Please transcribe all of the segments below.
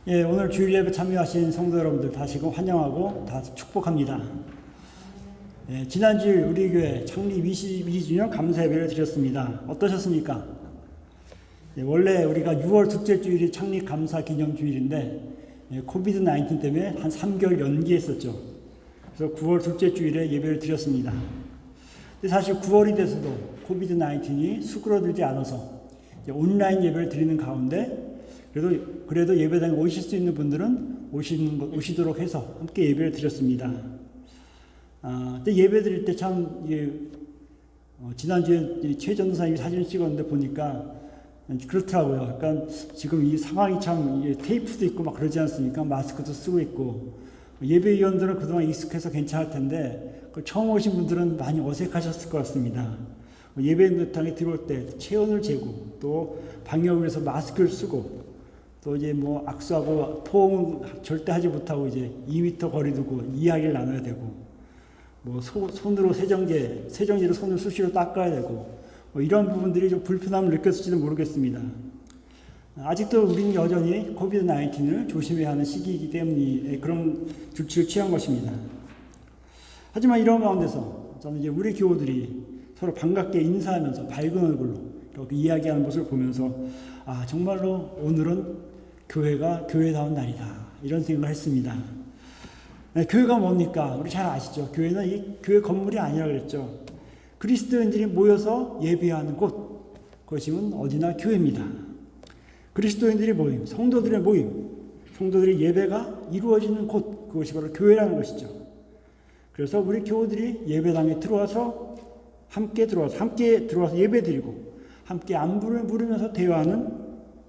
예, 오늘 주일 예배 참여하신 성도 여러분들 다시금 환영하고 다 축복합니다. 예, 지난 주일 우리 교회 창립 22주년 감사 예배를 드렸습니다. 어떠셨습니까? 예, 원래 우리가 6월 둘째 주일이 창립 감사 기념 주일인데 코비드 19 때문에 한 3개월 연기했었죠. 그래서 9월 둘째 주일에 예배를 드렸습니다. 근데 사실 9월이 돼서도 코비드 19이 수그러들지 않아서 온라인 예배를 드리는 가운데 그래도 예배당에 오실 수 있는 분들은 오시도록 해서 함께 예배를 드렸습니다. 근데 예배 드릴 때 참, 지난주에 최 전도사님이 사진을 찍었는데 보니까 그렇더라고요. 그러니까 지금 이 상황이 참 테이프도 있고 막 그러지 않습니까? 마스크도 쓰고 있고. 예배위원들은 그동안 익숙해서 괜찮을 텐데, 처음 오신 분들은 많이 어색하셨을 것 같습니다. 예배당에 들어올 때 체온을 재고, 또 방역을 위해서 마스크를 쓰고, 또 이제 뭐 악수하고 포옹 절대 하지 못하고 이제 2m 거리 두고 이야기를 나눠야 되고, 뭐 손으로 세정제로 손을 수시로 닦아야 되고, 뭐 이런 부분들이 좀 불편함을 느꼈을지도 모르겠습니다. 아직도 우리는 여전히 코비드 19을 조심해야 하는 시기이기 때문에 그런 조치를 취한 것입니다. 하지만 이런 가운데서 저는 이제 우리 교우들이 서로 반갑게 인사하면서 밝은 얼굴로 이렇게 이야기하는 모습을 보면서 정말로 오늘은 교회가 교회다운 날이다, 이런 생각을 했습니다. 네, 교회가 뭡니까? 우리 잘 아시죠? 교회는 이 교회 건물이 아니라 그랬죠. 그리스도인들이 모여서 예배하는 곳, 그것이면 어디나 교회입니다. 그리스도인들이 모임, 성도들의 모임, 성도들의 예배가 이루어지는 곳, 그것이 바로 교회라는 것이죠. 그래서 우리 교우들이 예배당에 함께 들어와서 예배드리고 함께 안부를 물으면서 대화하는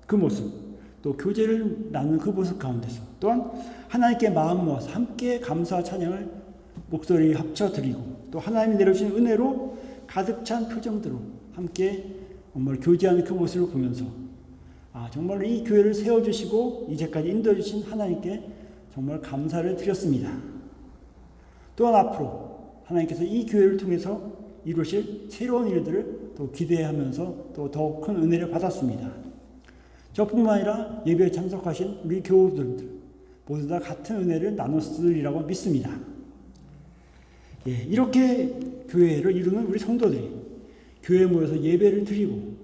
그 모습, 또 교제를 나누는 그 모습 가운데서 또한 하나님께 마음 모아서 함께 감사와 찬양을 목소리 합쳐 드리고, 또 하나님이 내려주신 은혜로 가득 찬 표정들로 함께 정말 교제하는 그 모습을 보면서 정말로 이 교회를 세워주시고 이제까지 인도해주신 하나님께 정말 감사를 드렸습니다. 또한 앞으로 하나님께서 이 교회를 통해서 이루실 새로운 일들을 또 기대하면서 또 더욱 큰 은혜를 받았습니다. 저뿐만 아니라 예배에 참석하신 우리 교우들 모두 다 같은 은혜를 나눴으리라고 믿습니다. 이렇게 교회를 이루는 우리 성도들이 교회에 모여서 예배를 드리고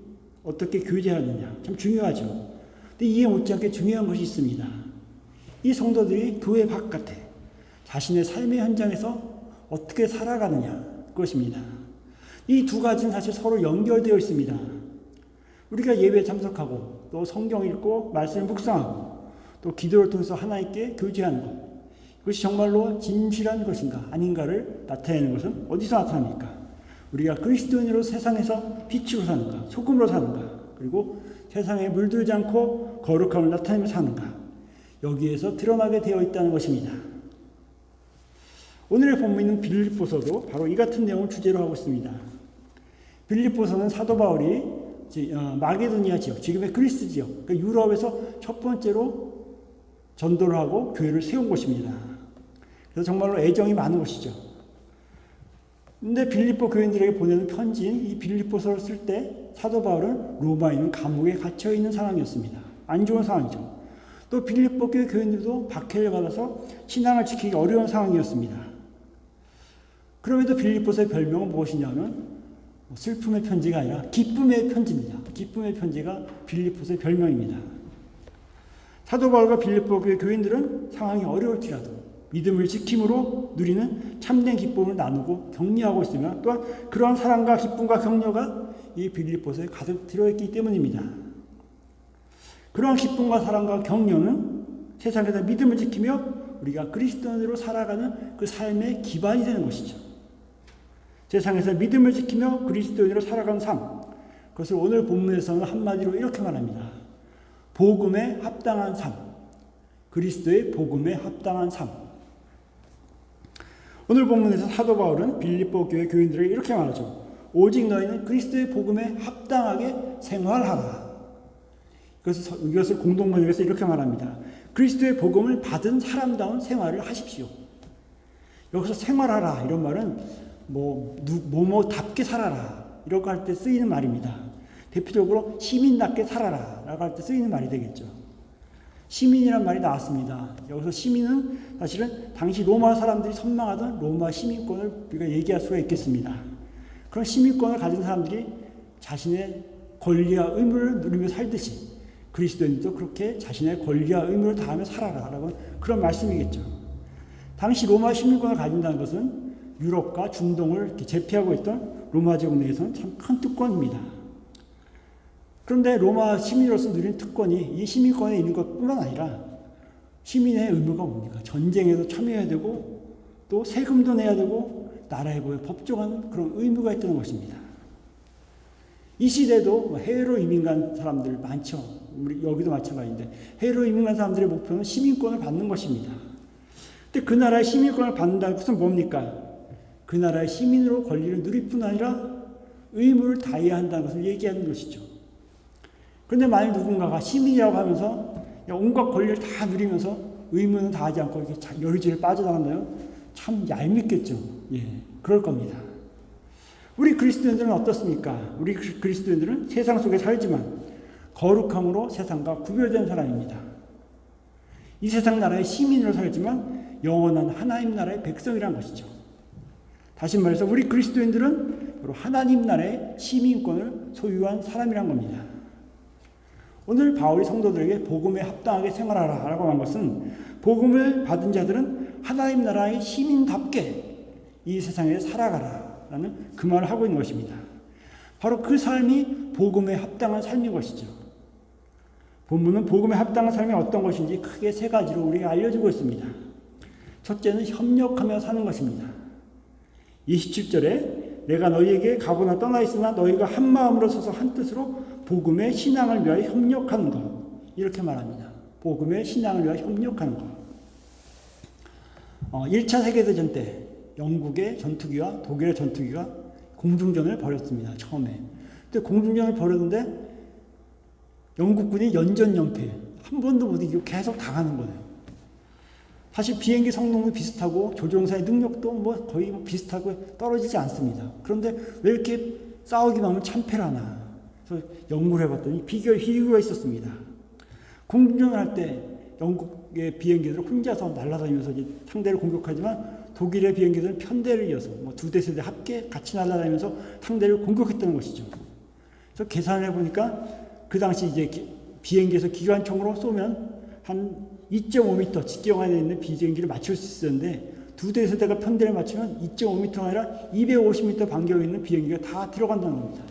어떻게 교제하느냐 참 중요하죠. 근데 이에 못지않게 중요한 것이 있습니다. 이 성도들이 교회 바깥에 자신의 삶의 현장에서 어떻게 살아가느냐, 그것입니다. 이 두 가지는 사실 서로 연결되어 있습니다. 우리가 예배에 참석하고 또 성경 읽고 말씀을 묵상하고 또 기도를 통해서 하나님께 교제하는 것, 이것이 정말로 진실한 것인가 아닌가를 나타내는 것은 어디서 나타납니까? 우리가 그리스도인으로 세상에서 빛으로 사는가, 소금으로 사는가, 그리고 세상에 물들지 않고 거룩함을 나타내며 사는가, 여기에서 드러나게 되어 있다는 것입니다. 오늘의 본문인 빌립보서도 바로 이 같은 내용을 주제로 하고 있습니다. 빌립보서는 사도 바울이 마게도니아 지역, 지금의 그리스 지역, 그러니까 유럽에서 첫 번째로 전도를 하고 교회를 세운 곳입니다. 그래서 정말로 애정이 많은 곳이죠. 근데 빌립보 교인들에게 보내는 편지인 이 빌립보서를 쓸 때 사도 바울은 로마에 있는 감옥에 갇혀 있는 상황이었습니다. 안 좋은 상황이죠. 또 빌립보 교회 교인들도 박해를 받아서 신앙을 지키기 어려운 상황이었습니다. 그럼에도 빌립보서의 별명은 무엇이냐면 슬픔의 편지가 아니라 기쁨의 편지입니다. 기쁨의 편지가 빌립보서의 별명입니다. 사도 바울과 빌립보 교회 교인들은 상황이 어려울지라도 믿음을 지킴으로 누리는 참된 기쁨을 나누고 격려하고 있으며, 또한 그러한 사랑과 기쁨과 격려가 이 빌립보서에 가득 들어있기 때문입니다. 그러한 기쁨과 사랑과 격려는 세상에서 믿음을 지키며 우리가 그리스도인으로 살아가는 그 삶의 기반이 되는 것이죠. 세상에서 믿음을 지키며 그리스도인으로 살아가는 삶, 그것을 오늘 본문에서는 한마디로 이렇게 말합니다. 복음에 합당한 삶, 그리스도의 복음에 합당한 삶. 오늘 본문에서 사도 바울은 빌립보 교회 교인들에게 이렇게 말하죠. 오직 너희는 그리스도의 복음에 합당하게 생활하라. 이것을 공동번역에서 이렇게 말합니다. 그리스도의 복음을 받은 사람다운 생활을 하십시오. 여기서 생활하라 이런 말은 뭐뭐답게 살아라 이런 거 할 때 쓰이는 말입니다. 대표적으로 시민답게 살아라 라고 할 때 쓰이는 말이 되겠죠. 시민이란 말이 나왔습니다. 여기서 시민은 사실은 당시 로마 사람들이 선망하던 로마 시민권을 우리가 얘기할 수가 있겠습니다. 그런 시민권을 가진 사람들이 자신의 권리와 의무를 누리며 살듯이 그리스도인도 그렇게 자신의 권리와 의무를 다하며 살아라라고 그런 말씀이겠죠. 당시 로마 시민권을 가진다는 것은 유럽과 중동을 이렇게 제패하고 있던 로마 제국 내에서는 참 큰 특권입니다. 그런데 로마 시민으로서 누린 특권이 이 시민권에 있는 것뿐만 아니라 시민의 의무가 뭡니까? 전쟁에도 참여해야 되고 또 세금도 내야 되고 나라에 법정하는 그런 의무가 있다는 것입니다. 이 시대도 해외로 이민 간 사람들 많죠. 우리 여기도 마찬가지인데 해외로 이민 간 사람들의 목표는 시민권을 받는 것입니다. 근데 그 나라의 시민권을 받는다는 것은 뭡니까? 그 나라의 시민으로 권리를 누릴 뿐 아니라 의무를 다해야 한다는 것을 얘기하는 것이죠. 그런데 만약 누군가가 시민이라고 하면서 온갖 권리를 다 누리면서 의무는 다하지 않고 이렇게 여리저리 빠져나간다면 참 얄밉겠죠. 예, 그럴 겁니다. 우리 그리스도인들은 어떻습니까? 우리 그리스도인들은 세상 속에 살지만 거룩함으로 세상과 구별된 사람입니다. 이 세상 나라의 시민으로 살지만 영원한 하나님 나라의 백성이라는 것이죠. 다시 말해서 우리 그리스도인들은 바로 하나님 나라의 시민권을 소유한 사람이란 겁니다. 오늘 바울이 성도들에게 복음에 합당하게 생활하라 라고 한 것은 복음을 받은 자들은 하나님 나라의 시민답게 이 세상에 살아가라 라는 그 말을 하고 있는 것입니다. 바로 그 삶이 복음에 합당한 삶인 것이죠. 본문은 복음에 합당한 삶이 어떤 것인지 크게 세 가지로 우리에게 알려주고 있습니다. 첫째는 협력하며 사는 것입니다. 27절에 내가 너희에게 가거나 떠나 있으나 너희가 한 마음으로 서서 한 뜻으로 복음의 신앙을 위하여 협력하는 것. 이렇게 말합니다. 복음의 신앙을 위하여 협력하는 것. 1차 세계대전 때 영국의 전투기와 독일의 전투기가 공중전을 벌였습니다. 처음에. 근데 공중전을 벌였는데 영국군이 연전연패. 한 번도 못 이기고 계속 당하는 거예요. 사실 비행기 성능도 비슷하고 조종사의 능력도 거의 비슷하고 떨어지지 않습니다. 그런데 왜 이렇게 싸우기만 하면 참패를 하나. 그래서 연구를 해봤더니 이유가 있었습니다. 공중전을 할 때 영국의 비행기들은 혼자서 날아다니면서 이제 상대를 공격하지만 독일의 비행기들은 편대를 이어서 두 대, 세 대 함께 같이 날아다니면서 상대를 공격했다는 것이죠. 그래서 계산을 해보니까 그 당시 이제 비행기에서 기관총으로 쏘면 한 2.5m 직경안에 있는 비행기를 맞출 수 있었는데 두 대, 세 대가 편대를 맞추면 2.5m가 아니라 250m 반경에 있는 비행기가 다 들어간다는 겁니다.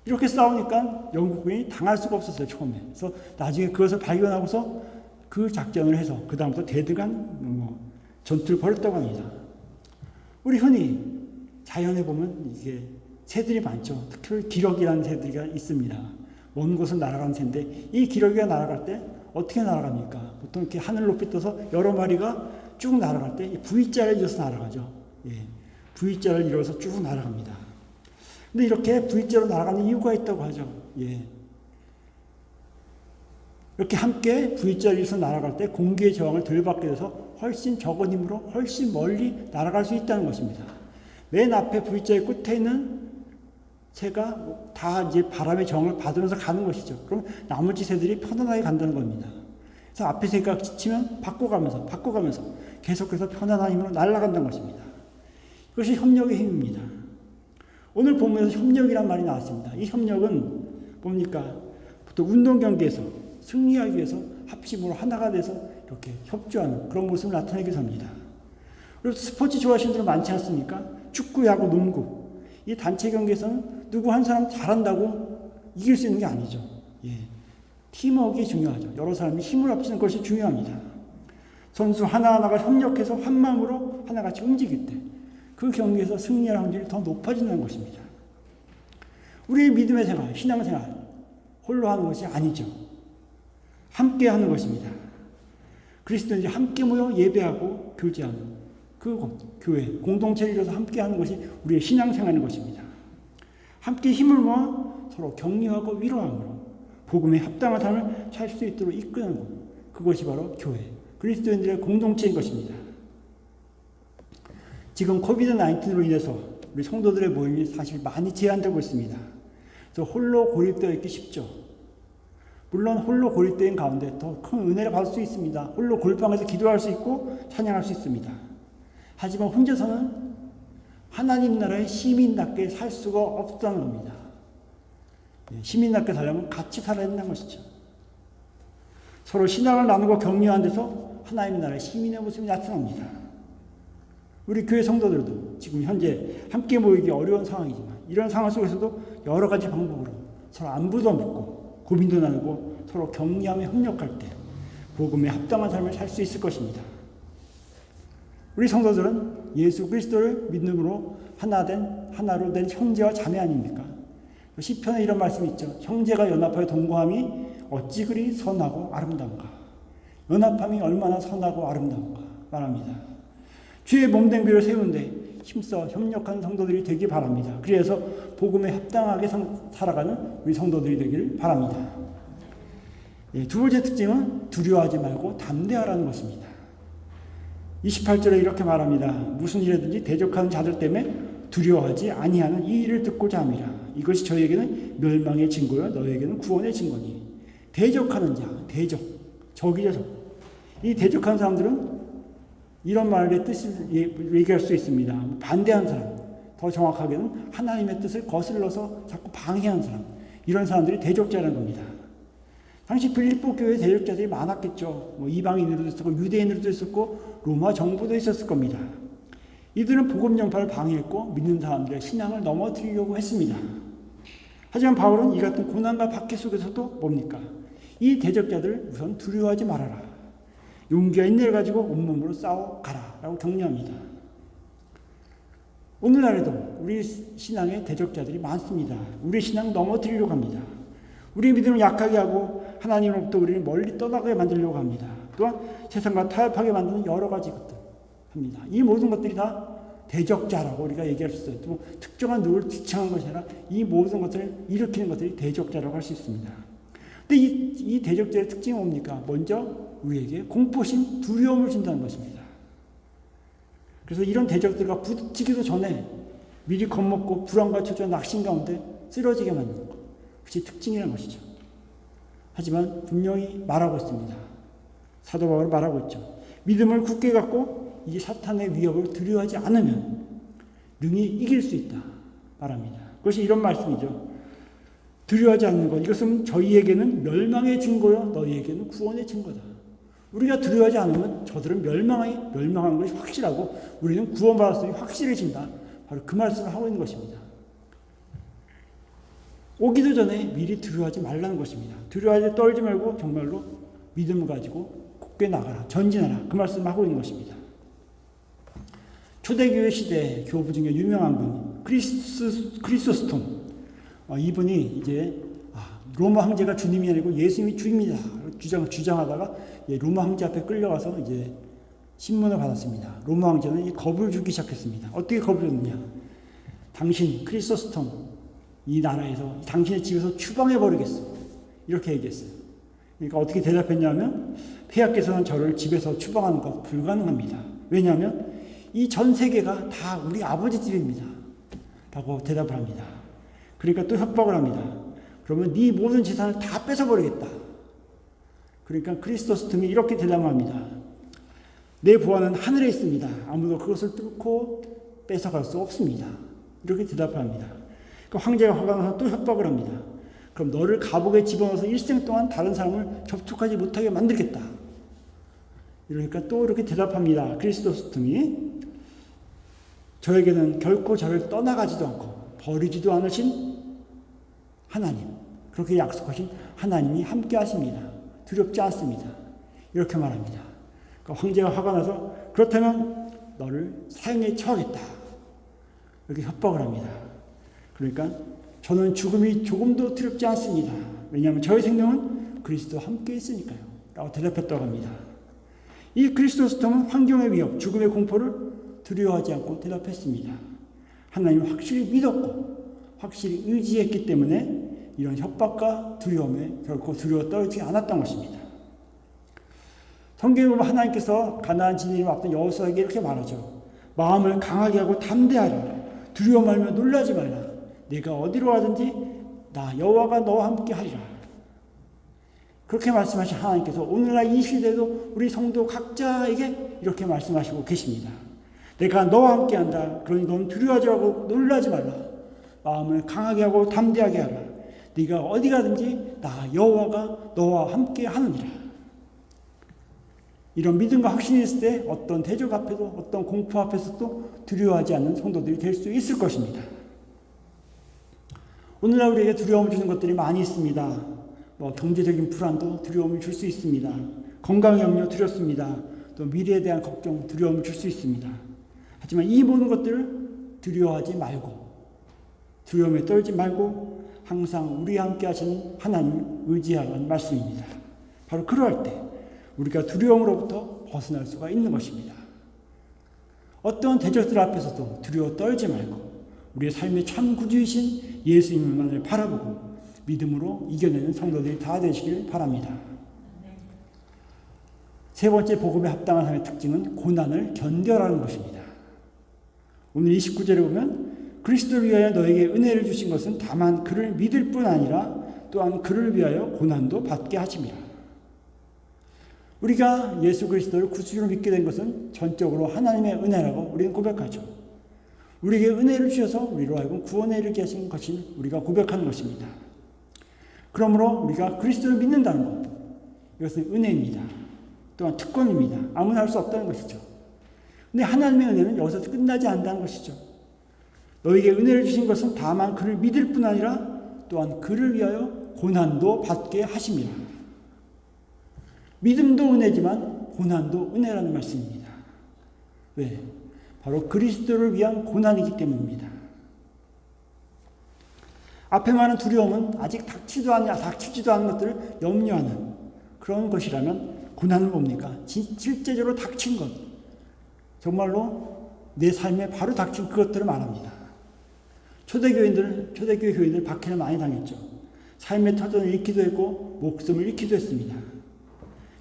이렇게 싸우니까 영국군이 당할 수가 없었어요, 처음에. 그래서 나중에 그것을 발견하고서 그 작전을 해서 그 다음부터 대등한 전투를 벌였다고 합니다. 우리 흔히 자연에 보면 이게 새들이 많죠. 특히 기러기라는 새들이 있습니다. 먼 곳을 날아가는 새인데 이 기러기가 날아갈 때 어떻게 날아갑니까? 보통 이렇게 하늘 높이 떠서 여러 마리가 쭉 날아갈 때 V자를 이어서 날아가죠. 예, V자를 이어서 쭉 날아갑니다. 근데 이렇게 V자로 날아가는 이유가 있다고 하죠. 예. 이렇게 함께 V자를 이어서 날아갈 때 공기의 저항을 덜 받게 돼서 훨씬 적은 힘으로 훨씬 멀리 날아갈 수 있다는 것입니다. 맨 앞에 V자의 끝에 있는 새가 다 이제 바람의 저항을 받으면서 가는 것이죠. 그럼 나머지 새들이 편안하게 간다는 겁니다. 그래서 앞에 새가 지치면 바꿔가면서 계속해서 편안한 힘으로 날아간다는 것입니다. 이것이 협력의 힘입니다. 오늘 본문에서 협력이란 말이 나왔습니다. 이 협력은 뭡니까? 보통 운동 경기에서 승리하기 위해서 합심으로 하나가 돼서 이렇게 협조하는 그런 모습을 나타내기 위해서 합니다. 그리고 스포츠 좋아하시는 분들 많지 않습니까? 축구, 야구, 농구. 이 단체 경기에서는 누구 한 사람 잘한다고 이길 수 있는 게 아니죠. 예. 팀워크가 중요하죠. 여러 사람이 힘을 합치는 것이 중요합니다. 선수 하나하나가 협력해서 한 마음으로 하나같이 움직일 때 그 경기에서 승리할 확률이 더 높아진다는 것입니다. 우리의 믿음의 생활, 신앙생활 홀로 하는 것이 아니죠. 함께 하는 것입니다. 그리스도인들이 함께 모여 예배하고 교제하는 그곳, 교회, 공동체를 이뤄서 함께 하는 것이 우리의 신앙생활인 것입니다. 함께 힘을 모아 서로 격려하고 위로함으로 복음에 합당한 삶을 살 수 있도록 이끄는 것, 그것이 바로 교회, 그리스도인들의 공동체인 것입니다. 지금 코비드-19로 인해서 우리 성도들의 모임이 사실 많이 제한되고 있습니다. 그래서 홀로 고립되어 있기 쉽죠. 물론 홀로 고립된 가운데 더 큰 은혜를 받을 수 있습니다. 홀로 골방에서 기도할 수 있고 찬양할 수 있습니다. 하지만 혼자서는 하나님 나라의 시민답게 살 수가 없다는 겁니다. 시민답게 살려면 같이 살아야 된다는 것이죠. 서로 신앙을 나누고 격려하는 데서 하나님 나라의 시민의 모습이 나타납니다. 우리 교회 성도들도 지금 현재 함께 모이기 어려운 상황이지만 이런 상황 속에서도 여러 가지 방법으로 서로 안부도 묻고 고민도 나누고 서로 격려하며 협력할 때 복음에 합당한 삶을 살 수 있을 것입니다. 우리 성도들은 예수 그리스도를 믿음으로 하나로 된 형제와 자매 아닙니까? 시편에 이런 말씀이 있죠. 형제가 연합하여 동거함이 어찌 그리 선하고 아름다운가. 연합함이 얼마나 선하고 아름다운가 말합니다. 주의 몸된 교회를 세우는데 힘써 협력하는 성도들이 되기 바랍니다. 그래서 복음에 합당하게 살아가는 우리 성도들이 되기를 바랍니다. 두 번째 특징은 두려워하지 말고 담대하라는 것입니다. 28절에 이렇게 말합니다. 무슨 일이든지 대적하는 자들 때문에 두려워하지 아니하는 이 일을 듣고자 함이라. 이것이 저희에게는 멸망의 증거요 너희에게는 구원의 증거니. 대적하는 자, 적이죠 적. 이 대적하는 사람들은 이런 말의 뜻을 얘기할 수 있습니다. 반대하는 사람, 더 정확하게는 하나님의 뜻을 거슬러서 자꾸 방해하는 사람, 이런 사람들이 대적자라는 겁니다. 당시 빌립보 교회에 대적자들이 많았겠죠. 이방인으로도 있었고 유대인으로도 있었고 로마 정부도 있었을 겁니다. 이들은 복음 전파를 방해했고 믿는 사람들의 신앙을 넘어뜨리려고 했습니다. 하지만 바울은 이 같은 고난과 박해 속에서도 뭡니까? 이 대적자들을 우선 두려워하지 말아라. 용기와 인내를 가지고 온몸으로 싸워가라 라고 격려합니다. 오늘날에도 우리 신앙에 대적자들이 많습니다. 우리 신앙 넘어뜨리려고 합니다. 우리 믿음을 약하게 하고 하나님으로부터 우리를 멀리 떠나게 만들려고 합니다. 또한 세상과 타협하게 만드는 여러 가지 것들 합니다. 이 모든 것들이 다 대적자라고 우리가 얘기할 수 있어요. 또 특정한 누구를 지칭한 것이 아니라 이 모든 것들을 일으키는 것들이 대적자라고 할 수 있습니다. 근데 이 대적자의 특징이 뭡니까? 먼저 우리에게 공포심, 두려움을 준다는 것입니다. 그래서 이런 대적들과 부딪히기도 전에 미리 겁먹고 불안과 초조와 낙심 가운데 쓰러지게 만드는 것. 그것이 특징이라는 것이죠. 하지만 분명히 말하고 있습니다. 사도 바울은 말하고 있죠. 믿음을 굳게 갖고 이 사탄의 위협을 두려워하지 않으면 능히 이길 수 있다 말합니다. 그것이 이런 말씀이죠. 두려워하지 않는 것, 이것은 저희에게는 멸망의 증거요 너희에게는 구원의 증거다. 우리가 두려워하지 않으면 저들은 멸망한 것이 확실하고 우리는 구원받았으니 확실해진다. 바로 그 말씀을 하고 있는 것입니다. 오기도 전에 미리 두려워하지 말라는 것입니다. 두려워하지 떨지 말고 정말로 믿음을 가지고 굳게 나가라, 전진하라. 그 말씀을 하고 있는 것입니다. 초대교회 시대 교부 중에 유명한 분, 크리소스톰. 이분이 이제 로마 황제가 주님이 아니고 예수님이 주입니다. 주장하다가 로마 황제 앞에 끌려가서 이제 신문을 받았습니다. 로마 황제는 이 겁을 주기 시작했습니다. 어떻게 겁을 줬느냐? 당신 크리소스톰 이 나라에서 당신의 집에서 추방해 버리겠어. 이렇게 얘기했어요. 그러니까 어떻게 대답했냐면 폐하께서는 저를 집에서 추방하는 것 불가능합니다. 왜냐하면 이 전 세계가 다 우리 아버지 집입니다. 라고 대답을 합니다. 그러니까 또 협박을 합니다. 그러면 네 모든 재산을 다 뺏어버리겠다. 그러니까 크리소스톰이 이렇게 대답합니다. 내 보안은 하늘에 있습니다. 아무도 그것을 뚫고 뺏어갈 수 없습니다. 이렇게 대답을 합니다. 그러니까 황제가 화가 나서 또 협박을 합니다. 그럼 너를 감옥에 집어넣어서 일생 동안 다른 사람을 접촉하지 못하게 만들겠다. 이러니까 또 이렇게 대답합니다. 크리소스톰이 저에게는 결코 저를 떠나가지도 않고 버리지도 않으신 하나님, 그렇게 약속하신 하나님이 함께 하십니다. 두렵지 않습니다. 이렇게 말합니다. 그러니까 황제가 화가 나서 그렇다면 너를 사형에 처하겠다. 이렇게 협박을 합니다. 그러니까 저는 죽음이 조금도 두렵지 않습니다. 왜냐하면 저의 생명은 그리스도와 함께 있으니까요. 라고 대답했다고 합니다. 이 크리소스톰은 환경의 위협, 죽음의 공포를 두려워하지 않고 대답했습니다. 하나님을 확실히 믿었고 확실히 의지했기 때문에 이런 협박과 두려움에 결코 두려워 떨지 않았던 것입니다. 성경에 보면 하나님께서 가나안 진입을 앞둔 여호수아에게 이렇게 말하죠. 마음을 강하게 하고 담대하라. 두려워 말며 놀라지 말라. 내가 어디로 가든지 나 여호와가 너와 함께 하리라. 그렇게 말씀하신 하나님께서 오늘날 이 시대도 우리 성도 각자에게 이렇게 말씀하시고 계십니다. 내가 너와 함께한다. 그러니 넌 두려워하지 말고 놀라지 말라. 마음을 강하게 하고 담대하게 하라. 네가 어디 가든지 나 여호와가 너와 함께 하느니라. 이런 믿음과 확신이 있을 때 어떤 대적 앞에도 어떤 공포 앞에서도 두려워하지 않는 성도들이 될 수 있을 것입니다. 오늘날 우리에게 두려움을 주는 것들이 많이 있습니다. 경제적인 불안도 두려움을 줄 수 있습니다. 건강 염려 두렵습니다. 또 미래에 대한 걱정, 두려움을 줄 수 있습니다. 하지만 이 모든 것들을 두려워하지 말고, 두려움에 떨지 말고 항상 우리와 함께 하시는 하나님을 의지하라는 말씀입니다. 바로 그러할 때 우리가 두려움으로부터 벗어날 수가 있는 것입니다. 어떤 대적들 앞에서도 두려워 떨지 말고 우리의 삶의 참 구주이신 예수님만을 바라보고 믿음으로 이겨내는 성도들이 다 되시길 바랍니다. 세 번째 복음에 합당한 삶의 특징은 고난을 견뎌라는 것입니다. 오늘 29절에 보면 그리스도를 위하여 너에게 은혜를 주신 것은 다만 그를 믿을 뿐 아니라 또한 그를 위하여 고난도 받게 하심이라. 우리가 예수 그리스도를 구주로 믿게 된 것은 전적으로 하나님의 은혜라고 우리는 고백하죠. 우리에게 은혜를 주셔서 우리로 하여금 구원에 이르게 하신 것을 우리가 고백하는 것입니다. 그러므로 우리가 그리스도를 믿는다는 것, 이것은 은혜입니다. 또한 특권입니다. 아무나 할 수 없다는 것이죠. 근데 하나님의 은혜는 여기서 끝나지 않는다는 것이죠. 너에게 은혜를 주신 것은 다만 그를 믿을 뿐 아니라 또한 그를 위하여 고난도 받게 하심이라. 믿음도 은혜지만 고난도 은혜라는 말씀입니다. 왜? 바로 그리스도를 위한 고난이기 때문입니다. 앞에 많은 두려움은 아직 닥치지도 않은 것들을 염려하는 그런 것이라면 고난은 뭡니까? 실제적으로 닥친 것, 정말로 내 삶에 바로 닥친 그것들을 말합니다. 초대교회 교인들 박해를 많이 당했죠. 삶의 터전을 잃기도 했고 목숨을 잃기도 했습니다.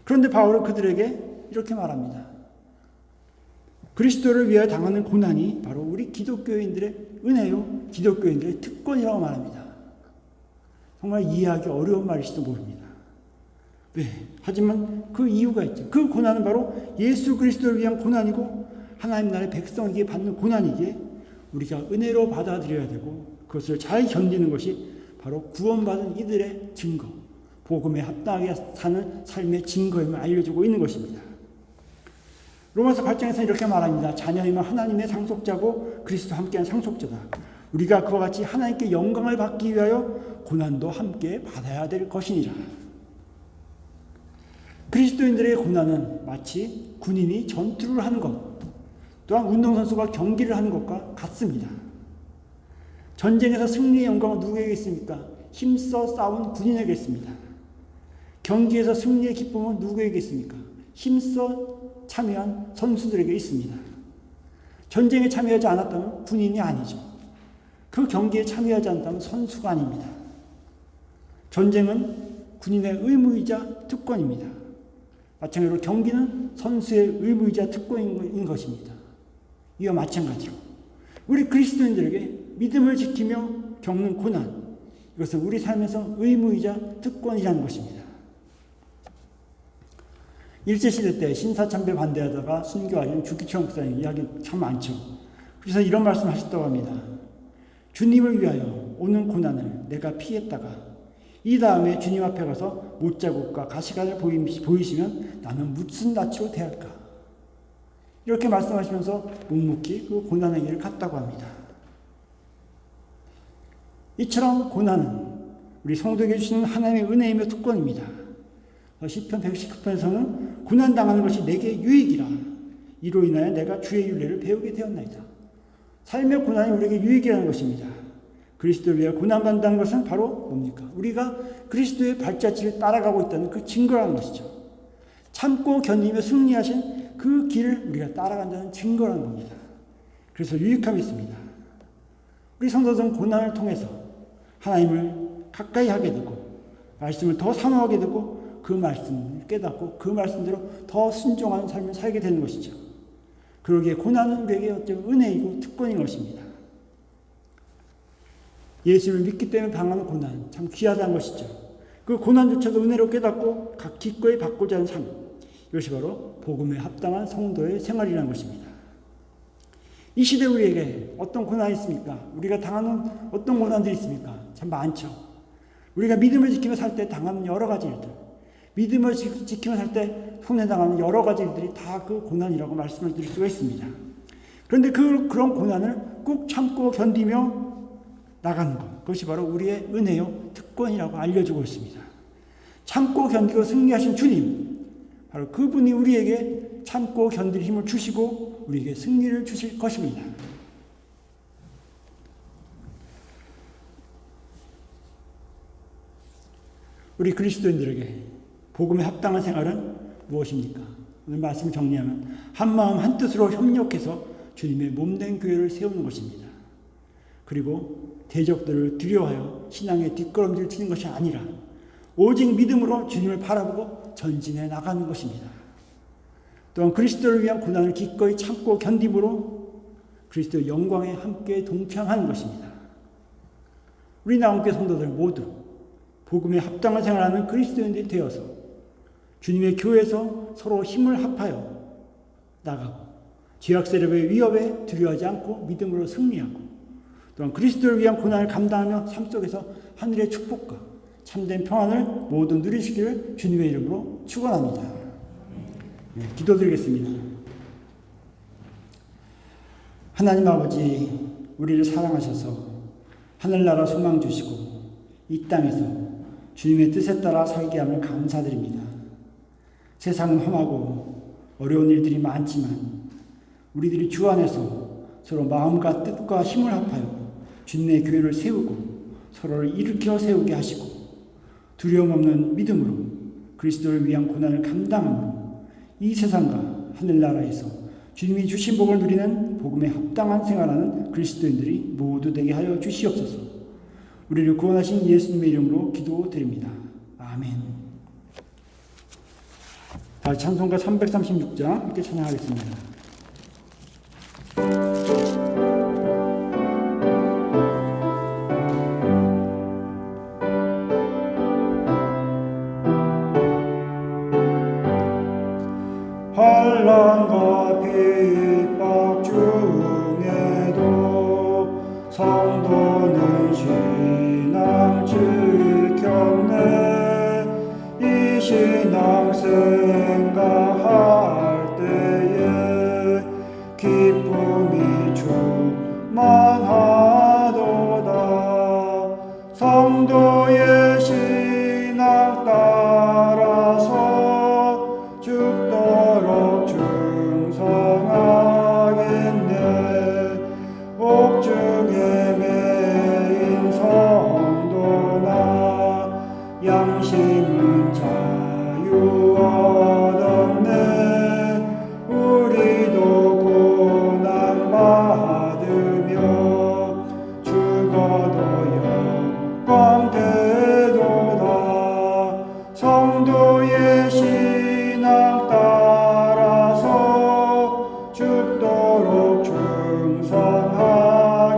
그런데 바울은 그들에게 이렇게 말합니다. 그리스도를 위하여 당하는 고난이 바로 우리 기독교인들의 은혜요, 기독교인들의 특권이라고 말합니다. 정말 이해하기 어려운 말일지도 모릅니다. 왜? 하지만 그 이유가 있죠. 그 고난은 바로 예수 그리스도를 위한 고난이고 하나님 나라의 백성에게 받는 고난이기에 우리가 은혜로 받아들여야 되고 그것을 잘 견디는 것이 바로 구원받은 이들의 증거, 복음에 합당하게 사는 삶의 증거임을 알려주고 있는 것입니다. 로마서 8장에서 이렇게 말합니다. 자녀이면 하나님의 상속자고 그리스도와 함께한 상속자다. 우리가 그와 같이 하나님께 영광을 받기 위하여 고난도 함께 받아야 될 것이니라. 그리스도인들의 고난은 마치 군인이 전투를 하는 것, 또한 운동선수가 경기를 하는 것과 같습니다. 전쟁에서 승리의 영광은 누구에게 있습니까? 힘써 싸운 군인에게 있습니다. 경기에서 승리의 기쁨은 누구에게 있습니까? 힘써 참여한 선수들에게 있습니다. 전쟁에 참여하지 않았다면 군인이 아니죠. 그 경기에 참여하지 않았다면 선수가 아닙니다. 전쟁은 군인의 의무이자 특권입니다. 마찬가지로 경기는 선수의 의무이자 특권인 것입니다. 이와 마찬가지로 우리 그리스도인들에게 믿음을 지키며 겪는 고난, 이것은 우리 삶에서 의무이자 특권이라는 것입니다. 일제시대 때 신사참배 반대하다가 순교하신 주기철 목사님 이야기 참 많죠. 그래서 이런 말씀을 하셨다고 합니다. 주님을 위하여 오는 고난을 내가 피했다가 이 다음에 주님 앞에 가서 못자국과 가시관을 보이시면 나는 무슨 낯으로 대할까? 이렇게 말씀하시면서 묵묵히 그 고난의 길을 갔다고 합니다. 이처럼 고난은 우리 성도에게 주시는 하나님의 은혜이며 특권입니다. 시편 119편에서는 고난당하는 것이 내게 유익이라. 이로 인하여 내가 주의 윤례를 배우게 되었나이다. 삶의 고난이 우리에게 유익이라는 것입니다. 그리스도를 위해 고난받는다는 것은 바로 뭡니까? 우리가 그리스도의 발자취를 따라가고 있다는 그 증거라는 것이죠. 참고 견디며 승리하신 그 길을 우리가 따라간다는 증거라는 겁니다. 그래서 유익함이 있습니다. 우리 성도들은 고난을 통해서 하나님을 가까이 하게 되고 말씀을 더 사모하게 되고 그 말씀을 깨닫고 그 말씀대로 더 순종하는 삶을 살게 되는 것이죠. 그러기에 고난은 우리에게 어쩌면 은혜이고 특권인 것입니다. 예수를 믿기 때문에 당하는 고난 참 귀하다는 것이죠. 그 고난조차도 은혜로 깨닫고 각 기꺼이 받고자 하는 삶, 이것이 바로 복음에 합당한 성도의 생활이라는 것입니다. 이 시대 우리에게 어떤 고난이 있습니까? 우리가 당하는 어떤 고난들이 있습니까? 참 많죠. 우리가 믿음을 지키며 살 때 당하는 여러 가지 일들, 믿음을 지키며 살 때 손해당하는 여러 가지 일들이 다 그 고난이라고 말씀을 드릴 수가 있습니다. 그런데 그런 고난을 꾹 참고 견디며 나가는 것, 그것이 바로 우리의 은혜요 특권이라고 알려주고 있습니다. 참고 견디고 승리하신 주님, 바로 그분이 우리에게 참고 견딜 힘을 주시고 우리에게 승리를 주실 것입니다. 우리 그리스도인들에게 복음에 합당한 생활은 무엇입니까? 오늘 말씀 정리하면 한마음 한뜻으로 협력해서 주님의 몸된 교회를 세우는 것입니다. 그리고 대적들을 두려워하여 신앙의 뒷걸음질 치는 것이 아니라 오직 믿음으로 주님을 바라보고 전진해 나가는 것입니다. 또한 그리스도를 위한 고난을 기꺼이 참고 견딤으로 그리스도의 영광에 함께 동참하는 것입니다. 우리 나온교회 성도들 모두 복음에 합당한 생활하는 그리스도인들이 되어서 주님의 교회에서 서로 힘을 합하여 나가고 죄악 세력의 위협에 두려워하지 않고 믿음으로 승리하고 또한 그리스도를 위한 고난을 감당하며 삶 속에서 하늘의 축복과 참된 평안을 모두 누리시기를 주님의 이름으로 축원합니다. 네, 기도드리겠습니다. 하나님 아버지, 우리를 사랑하셔서 하늘나라 소망 주시고 이 땅에서 주님의 뜻에 따라 살게 함을 감사드립니다. 세상은 험하고 어려운 일들이 많지만 우리들이 주 안에서 서로 마음과 뜻과 힘을 합하여 주님의 교회를 세우고 서로를 일으켜 세우게 하시고 두려움 없는 믿음으로 그리스도를 위한 고난을 감당함으로 이 세상과 하늘나라에서 주님이 주신 복을 누리는 복음에 합당한 생활하는 그리스도인들이 모두 되게 하여 주시옵소서. 우리를 구원하신 예수님의 이름으로 기도드립니다. 아멘. 다시 찬송가 336장 함께 찬양하겠습니다. 환난과 핍박 중에도 성도는 신앙 지켰네. 이 신앙 생각할 때에 기쁨이 충만하도다. 성도의 신앙 따라서 죽도록 충성하겠네. 옥중에 매인 성도나 양심은 자유 얻었네. 우리도 고난 받으며 죽어도 영광 되도다. 성도의 신앙 따라서 죽도록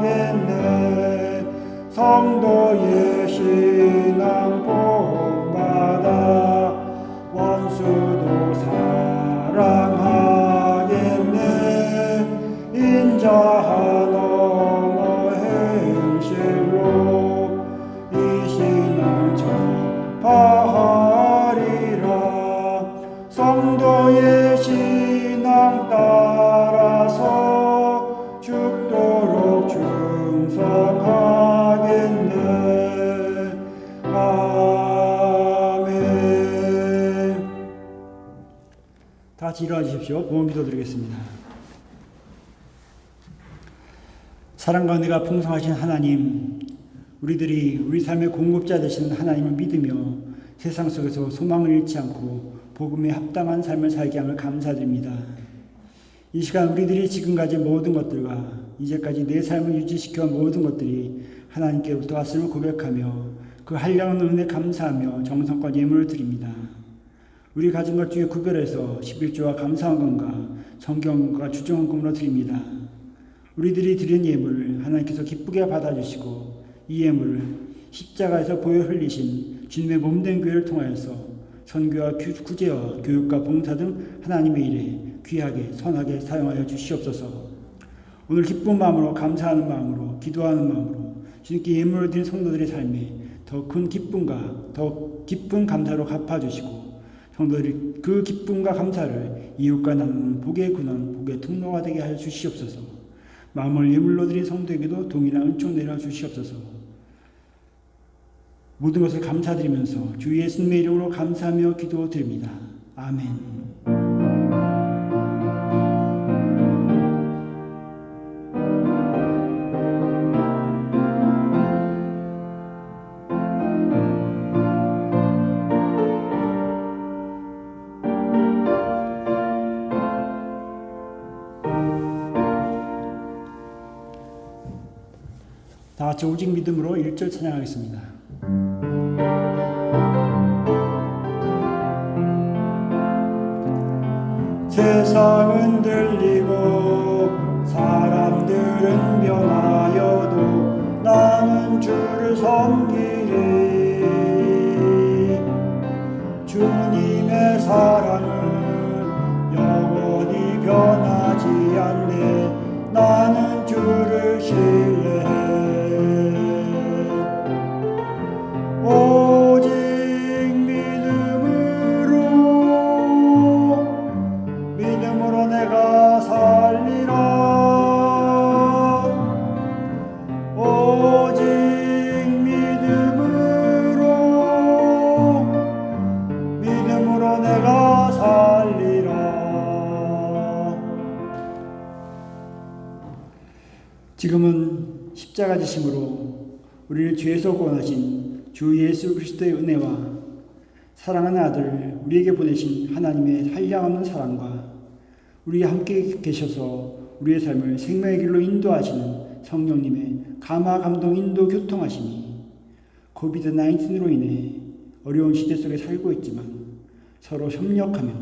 충성하겠네. 성도의 신앙 본받아 원수도 사랑하겠네. 인자한 언어 행실로 이 신앙 전파하리라. 성도의 신앙 따라서 죽도록 충성하겠네. 아멘. 다 같이 일어나 주십시오. 부모 기도드리겠습니다. 사랑과 은혜가 풍성하신 하나님, 우리들이 우리 삶의 공급자 되시는 하나님을 믿으며 세상 속에서 소망을 잃지 않고 복음에 합당한 삶을 살게 함을 감사드립니다. 이 시간 우리들이 지금 가진 모든 것들과 이제까지 내 삶을 유지시켜온 모든 것들이 하나님께로부터 왔음을 고백하며 그 한량한 은혜 감사하며 정성과 예물을 드립니다. 우리 가진 것 중에 구별해서 11조와 감사헌금과 성경과 주정헌금으로 드립니다. 우리들이 드린 예물을 하나님께서 기쁘게 받아주시고 이 예물을 십자가에서 보혈 흘리신 주님의 몸된 교회를 통하여서 선교와 구제와 교육과 봉사 등 하나님의 일에 귀하게 선하게 사용하여 주시옵소서. 오늘 기쁜 마음으로 감사하는 마음으로 기도하는 마음으로 주님께 예물을 드린 성도들의 삶에 더 큰 기쁨과 더 깊은 감사로 갚아주시고 성도들이 그 기쁨과 감사를 이웃과 나누는 복의 근원, 복의 통로가 되게 하여 주시옵소서. 마음을 예물로 드린 성도에게도 동일한 은총 내려 주시옵소서. 모든 것을 감사드리면서 주 예수님의 이름으로 감사하며 기도드립니다. 아멘. 다 같이 오직 믿음으로 1절 찬양하겠습니다. 세상은 들리고 사람들은 변하여도 나는 주를 섬기리. 주님의 사랑은 영원히 변하지 않네. 나는 주를 신뢰해. 오직 믿음으로 내가 살리라. 오직 믿음으로 내가 살리라. 지금은 십자가 지심으로 우리를 죄에서 구원하신 주 예수 그리스도의 은혜와 사랑하는 아들 우리에게 보내신 하나님의 한량없는 사랑과 우리와 함께 계셔서 우리의 삶을 생명의 길로 인도하시는 성령님의 감화 감동 인도 교통하심이 코비드-19로 인해 어려운 시대 속에 살고 있지만 서로 협력하며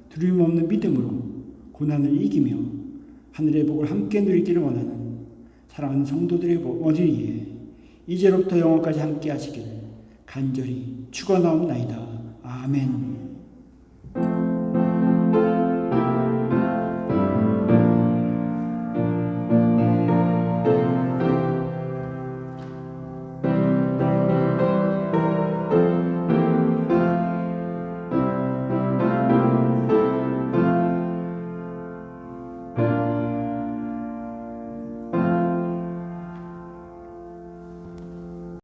두려움 없는 믿음으로 고난을 이기며 하늘의 복을 함께 누리기를 원하는 사랑하는 성도들의 머리에 이제로부터 영원까지 함께 하시기를 간절히 축원하옵나이다. 아멘.